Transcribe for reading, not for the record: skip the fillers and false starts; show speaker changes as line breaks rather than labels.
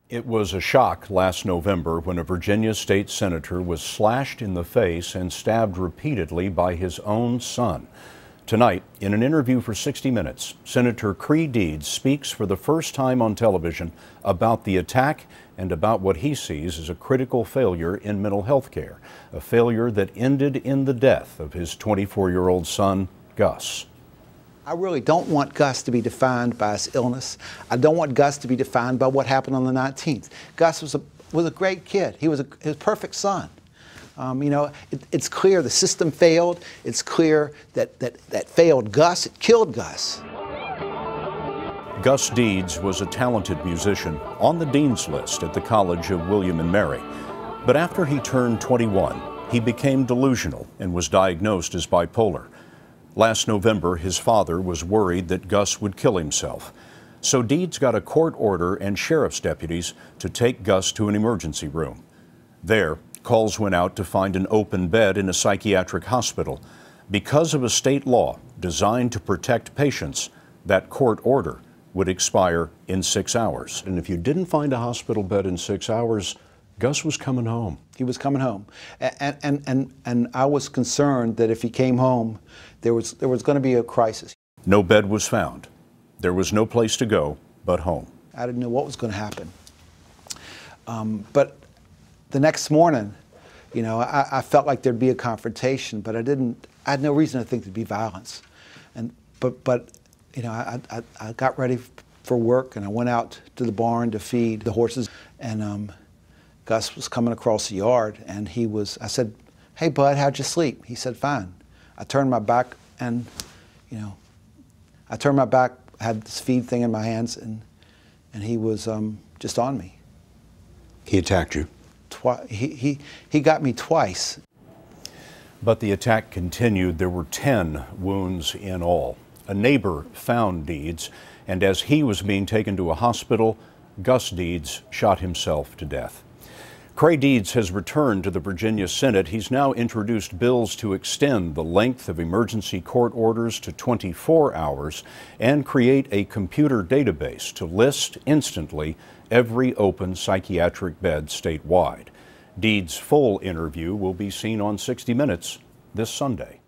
It was a shock last November when a Virginia state senator was slashed in the face and stabbed repeatedly by his own son. Tonight, in an interview for 60 Minutes, Senator Creigh Deeds speaks for the first time on television about the attack and about what he sees as a critical failure in mental health care, a failure that ended in the death of his 24-year-old son, Gus.
I really don't want Gus to be defined by his illness. I don't want Gus to be defined by what happened on the 19th. Gus was a great kid. He was a perfect son. It's clear the system failed. It's clear that failed Gus. It killed Gus.
Gus Deeds was a talented musician on the dean's list at the College of William and Mary. But after he turned 21, he became delusional and was diagnosed as bipolar. Last November, his father was worried that Gus would kill himself. So Deeds got a court order and sheriff's deputies to take Gus to an emergency room. There, calls went out to find an open bed in a psychiatric hospital. Because of a state law designed to protect patients, that court order would expire in 6 hours. And if you didn't find a hospital bed in 6 hours, Gus was coming home.
He was coming home. And I was concerned that if he came home, there was going to be a crisis.
No bed was found. There was no place to go but home.
I didn't know what was going to happen. But the next morning, I felt like there'd be a confrontation, but I had no reason to think there'd be violence. But I got ready for work and I went out to the barn to feed the horses, and Gus was coming across the yard, and I said, "Hey bud, how'd you sleep?" He said, "Fine." I turned my back and, had this feed thing in my hands, and he was just on me.
He attacked you?
He got me twice.
But the attack continued. There were 10 wounds in all. A neighbor found Deeds, and as he was being taken to a hospital, Gus Deeds shot himself to death. Creigh Deeds has returned to the Virginia Senate. He's now introduced bills to extend the length of emergency court orders to 24 hours and create a computer database to list instantly every open psychiatric bed statewide. Deeds' full interview will be seen on 60 Minutes this Sunday.